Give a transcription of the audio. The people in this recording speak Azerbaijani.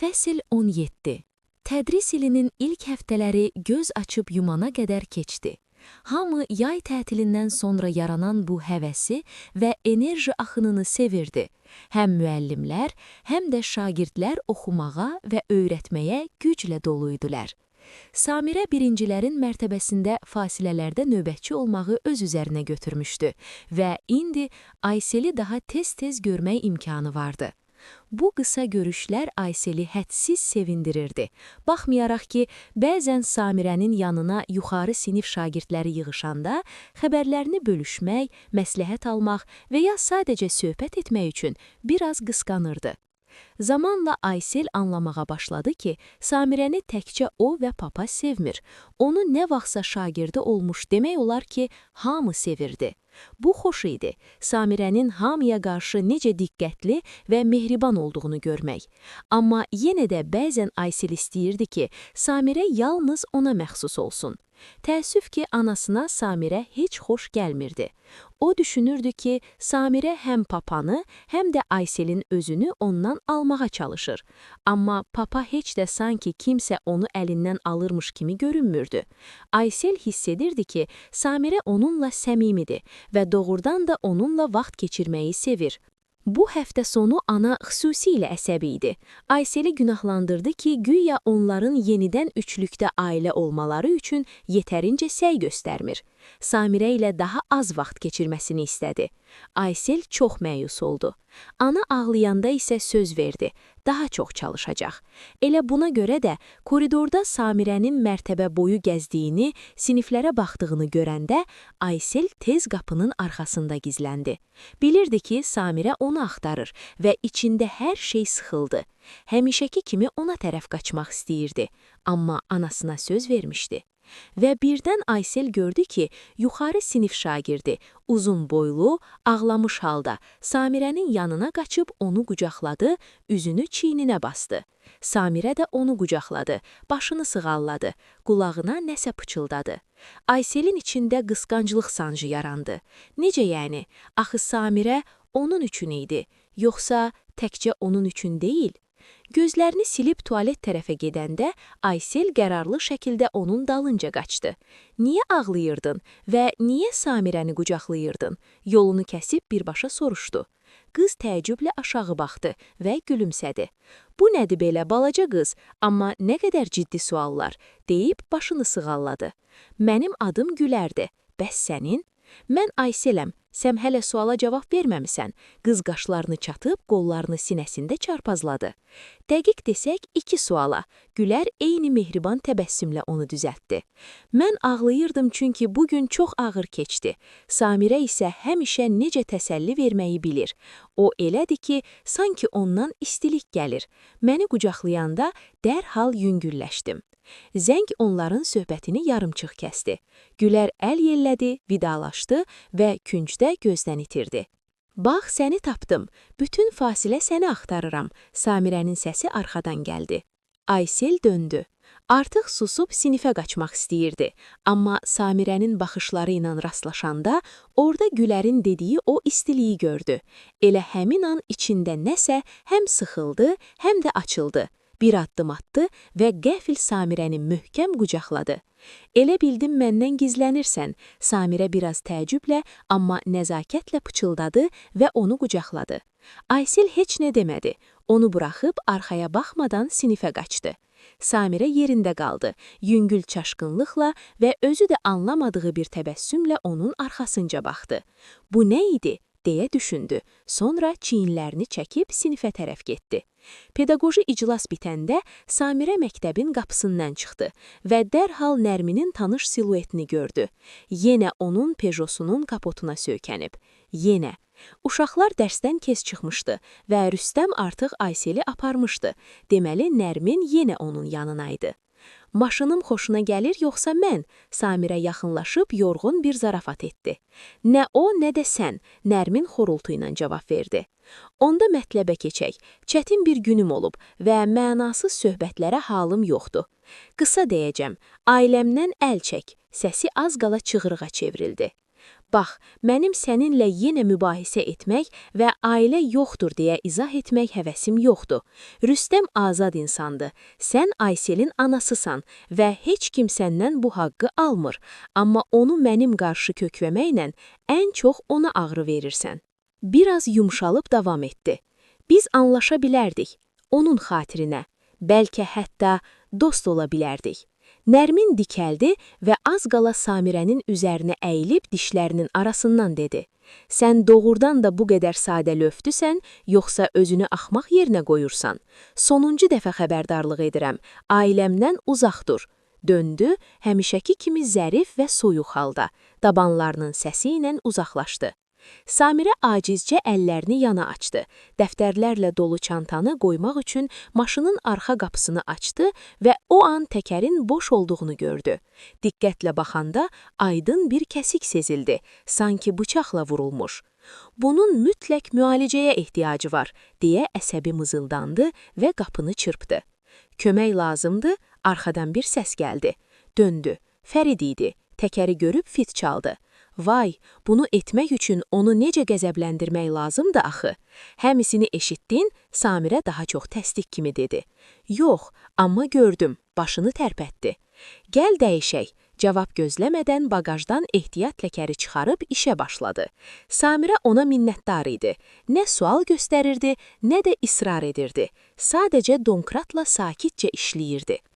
Fəsil 17. Tədris ilinin ilk həftələri göz açıb yumana qədər keçdi. Hamı yay tətilindən sonra yaranan bu həvəsi və enerji axınını sevirdi. Həm müəllimlər, həm də şagirdlər oxumağa və öyrətməyə güclə doluydular. Samirə birincilərin mərtəbəsində fasilələrdə növbətçi olmağı öz üzərinə götürmüşdü və indi Ayseli daha tez-tez görmək imkanı vardı. Bu qısa görüşlər Ayseli hədsiz sevindirirdi. Baxmayaraq ki, bəzən Samirənin yanına yuxarı sinif şagirdləri yığışanda xəbərlərini bölüşmək, məsləhət almaq və ya sadəcə söhbət etmək üçün biraz qısqanırdı. Zamanla Aysel anlamağa başladı ki, Samirəni təkcə o və papa sevmir. Onu nə vaxtsa şagirdi olmuş demək olar ki, hamı sevirdi. Bu xoş idi, Samirənin hamıya qarşı necə diqqətli və mehriban olduğunu görmək. Amma yenə də bəzən Aysel istəyirdi ki, Samirə yalnız ona məxsus olsun. Təəssüf ki, anasına Samirə heç xoş gəlmirdi. O düşünürdü ki, Samirə həm papanı, həm də Ayselin özünü ondan almağa çalışır. Amma papa heç də sanki kimsə onu əlindən alırmış kimi görünmürdü. Aysel hiss edirdi ki, Samirə onunla səmimidir və doğrudan da onunla vaxt keçirməyi sevir. Bu həftə sonu ana xüsusilə əsəbi idi. Ayseli günahlandırdı ki, güya onların yenidən üçlükdə ailə olmaları üçün yetərincə səy göstərmir. Samirə ilə daha az vaxt keçirməsini istədi. Aysel çox məyus oldu. Ana ağlayanda isə söz verdi, daha çox çalışacaq. Elə buna görə də koridorda Samirənin mərtəbə boyu gəzdiyini, siniflərə baxdığını görəndə Aysel tez qapının arxasında gizləndi. Bilirdi ki, Samirə onu axtarır və içində hər şey sıxıldı. Həmişəki kimi ona tərəf qaçmaq istəyirdi, amma anasına söz vermişdi. Və birdən Aysel gördü ki, yuxarı sinif şagirdi, uzun boylu, ağlamış halda Samirənin yanına qaçıb onu qucaqladı, üzünü çiyninə bastı. Samirə də onu qucaqladı, başını sığalladı, qulağına nəsə pıçıldadı. Ayselin içində qısqanclıq sancı yarandı. Necə yəni? Axı Samirə onun üçün idi, yoxsa təkcə onun üçün deyil? Gözlərini silib tualet tərəfə gedəndə Aysel qərarlı şəkildə onun dalınca qaçdı. Niyə ağlayırdın və niyə Samirəni qucaqlayırdın? Yolunu kəsib birbaşa soruşdu. Qız təəccüblə aşağı baxdı və gülümsədi. Bu nədir belə balaca qız, amma nə qədər ciddi suallar, deyib başını sığalladı. Mənim adım Gülərdir, bəs sənin? Mən Ayseləm, sən hələ suala cavab verməmisən. Qız qaşlarını çatıb, qollarını sinəsində çarpazladı. Dəqiq desək 2 suala. Gülər eyni mehriban təbəssümlə onu düzəltdi. Mən ağlayırdım çünki bugün çox ağır keçdi. Samirə isə həmişə necə təsəlli verməyi bilir. O elədir ki, sanki ondan istilik gəlir. Məni qucaqlayanda dərhal yüngülləşdim. Zəng onların söhbətini yarımçıq kəsdi. Gülər əl yellədi, vidalaşdı və küncdə gözdən itirdi. Bax, səni tapdım. Bütün fasilə səni axtarıram. Samirənin səsi arxadan gəldi. Aysel döndü. Artıq susub sinifə qaçmaq istəyirdi. Amma Samirənin baxışları ilə rastlaşanda orada Gülərin dediyi o istiliyi gördü. Elə həmin an içində nəsə həm sıxıldı, həm də açıldı. Bir addım atdı və qəfil Samirəni möhkəm qucaqladı. Elə bildim məndən gizlənirsən. Samirə biraz təəccüblə, amma nəzakətlə pıçıldadı və onu qucaqladı. Aysel heç nə demədi. Onu buraxıb arxaya baxmadan sinifə qaçdı. Samirə yerində qaldı, yüngül çaşqınlıqla və özü də anlamadığı bir təbəssümlə onun arxasınca baxdı. Bu nə idi? Deyə düşündü. Sonra çiyinlərini çəkib sinifə tərəf getdi. Pedaqoji iclas bitəndə Samirə məktəbin qapısından çıxdı və dərhal Nərminin tanış siluetini gördü. Yenə onun Peugeotunun kapotuna söykənib. Yenə. Uşaqlar dərsdən kez çıxmışdı və Rüstəm artıq Ayseli aparmışdı. Deməli, Nərmin yenə onun yanınaydı. Maşınım xoşuna gəlir, yoxsa mən? Samirə yaxınlaşıb yorğun bir zarafat etdi. Nə o, nə də sən, Nərmin xorultu ilə cavab verdi. Onda mətləbə keçək. Çətin bir günüm olub və mənasız söhbətlərə halım yoxdur. Qısa deyəcəm, ailəmdən əl çək. Səsi az qala çığırığa çevrildi. Bax, mənim səninlə yenə mübahisə etmək və ailə yoxdur deyə izah etmək həvəsim yoxdur. Rüstəm azad insandır. Sən Ayselin anasısan və heç kim səndən bu haqqı almır. Amma onu mənim qarşı kökləməklə ən çox ona ağrı verirsən. Biraz yumşalıb davam etdi. Biz anlaşa bilərdik. Onun xatirinə. Bəlkə hətta dost ola bilərdik. Nərmin dikəldi və az qala Samirənin üzərinə əyilib dişlərinin arasından dedi. Sən doğrudan da bu qədər sadə löftüsən, yoxsa özünü axmaq yerinə qoyursan? Sonuncu dəfə xəbərdarlıq edirəm, ailəmdən uzaq dur. Döndü, həmişəki kimi zərif və soyuq halda, dabanlarının səsi ilə uzaqlaşdı. Samirə acizcə əllərini yana açdı, dəftərlərlə dolu çantanı qoymaq üçün maşının arxa qapısını açdı və o an təkərin boş olduğunu gördü. Diqqətlə baxanda aydın bir kəsik sezildi, sanki bıçaqla vurulmuş. Bunun mütləq müalicəyə ehtiyacı var, deyə əsəbi mızıldandı və qapını çırpdı. Kömək lazımdı, arxadan bir səs gəldi. Döndü, Fərid idi, təkəri görüb fit çaldı. Vay, bunu etmək üçün onu necə qəzəbləndirmək lazımdı axı? Həmisini eşitdin, Samirə daha çox təsdiq kimi dedi. Yox, amma gördüm, başını tərpətdi. Gəl dəyişək, cavab gözləmədən bagajdan ehtiyat ləkəri çıxarıb işə başladı. Samirə ona minnətdar idi. Nə sual göstərirdi, nə də israr edirdi. Sadəcə donkratla sakitcə işləyirdi.